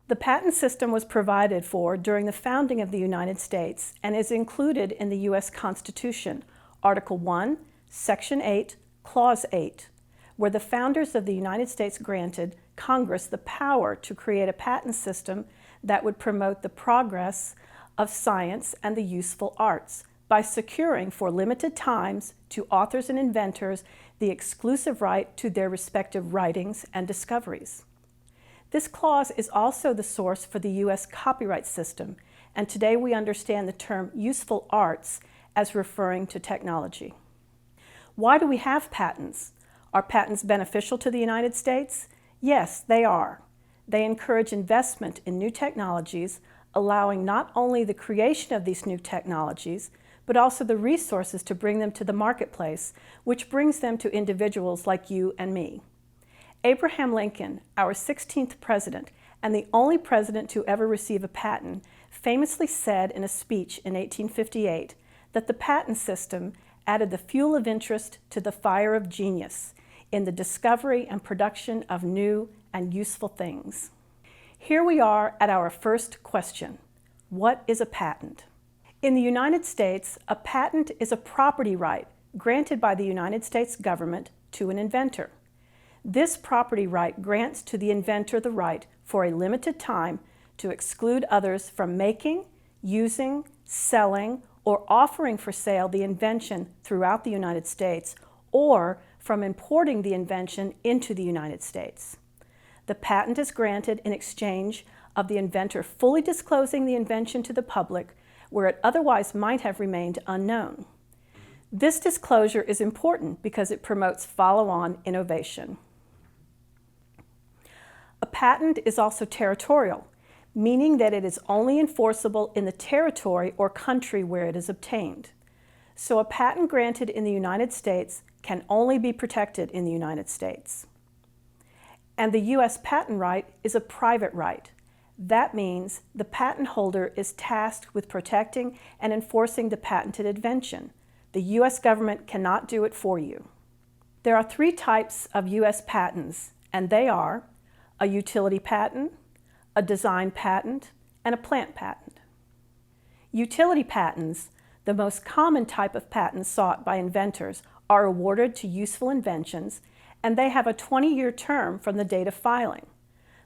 The patent system was provided for during the founding of the United States and is included in the U.S. Constitution, Article 1, Section 8, Clause 8, where the founders of the United States granted Congress the power to create a patent system that would promote the progress of science and the useful arts by securing for limited times to authors and inventors the exclusive right to their respective writings and discoveries. This clause is also the source for the U.S. copyright system, and today we understand the term useful arts as referring to technology. Why do we have patents? Are patents beneficial to the United States? Yes, they are. They encourage investment in new technologies, allowing not only the creation of these new technologies, but also the resources to bring them to the marketplace, which brings them to individuals like you and me. Abraham Lincoln, our 16th president, and the only president to ever receive a patent, famously said in a speech in 1858 that the patent system added the fuel of interest to the fire of genius in the discovery and production of new and useful things. Here we are at our first question. What is a patent? In the United States, a patent is a property right granted by the United States government to an inventor. This property right grants to the inventor the right for a limited time to exclude others from making, using, selling, or offering for sale the invention throughout the United States, or from importing the invention into the United States. The patent is granted in exchange of the inventor fully disclosing the invention to the public where it otherwise might have remained unknown. This disclosure is important because it promotes follow-on innovation. A patent is also territorial, meaning that it is only enforceable in the territory or country where it is obtained. So a patent granted in the United States can only be protected in the United States. And the U.S. patent right is a private right. That means the patent holder is tasked with protecting and enforcing the patented invention. The U.S. government cannot do it for you. There are three types of U.S. patents, and they are a utility patent, a design patent, and a plant patent. Utility patents, the most common type of patents sought by inventors, are awarded to useful inventions, and they have a 20-year term from the date of filing.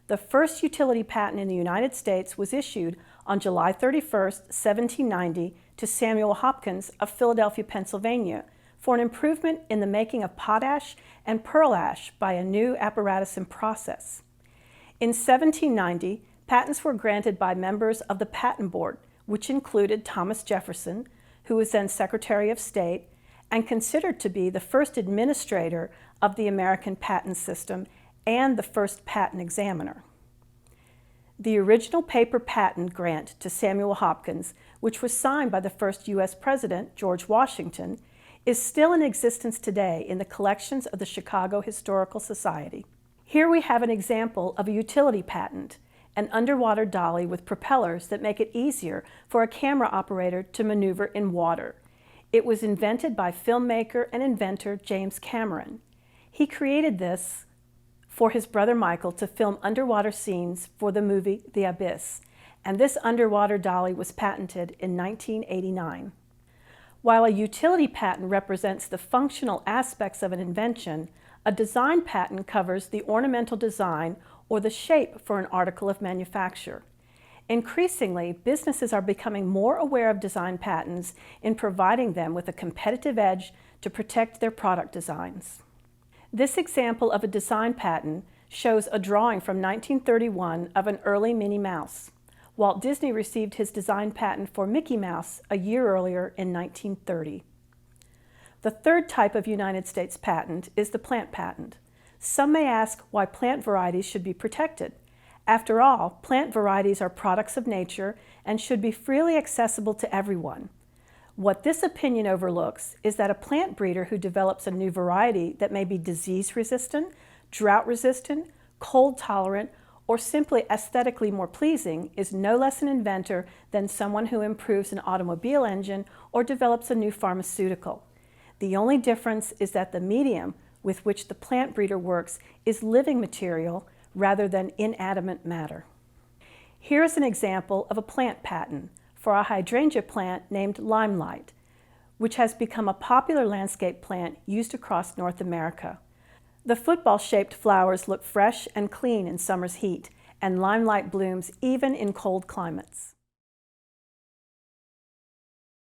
The first utility patent in the United States was issued on July 31, 1790, to Samuel Hopkins of Philadelphia, Pennsylvania, for an improvement in the making of potash and pearl ash by a new apparatus and process. In 1790, patents were granted by members of the Patent Board, which included Thomas Jefferson, who was then Secretary of State, and considered to be the first administrator of the American patent system and the first patent examiner. The original paper patent grant to Samuel Hopkins, which was signed by the first U.S. President, George Washington, is still in existence today in the collections of the Chicago Historical Society. Here we have an example of a utility patent, an underwater dolly with propellers that make it easier for a camera operator to maneuver in water. It was invented by filmmaker and inventor James Cameron. He created this for his brother Michael to film underwater scenes for the movie The Abyss, and this underwater dolly was patented in 1989. While a utility patent represents the functional aspects of an invention, a design patent covers the ornamental design or the shape for an article of manufacture. Increasingly, businesses are becoming more aware of design patents in providing them with a competitive edge to protect their product designs. This example of a design patent shows a drawing from 1931 of an early Minnie Mouse. Walt Disney received his design patent for Mickey Mouse a year earlier in 1930. The third type of United States patent is the plant patent. Some may ask why plant varieties should be protected. After all, plant varieties are products of nature and should be freely accessible to everyone. What this opinion overlooks is that a plant breeder who develops a new variety that may be disease-resistant, drought-resistant, cold-tolerant, or simply aesthetically more pleasing is no less an inventor than someone who improves an automobile engine or develops a new pharmaceutical. The only difference is that the medium with which the plant breeder works is living material rather than inanimate matter. Here is an example of a plant patent for a hydrangea plant named Limelight, which has become a popular landscape plant used across North America. The football-shaped flowers look fresh and clean in summer's heat, and Limelight blooms even in cold climates.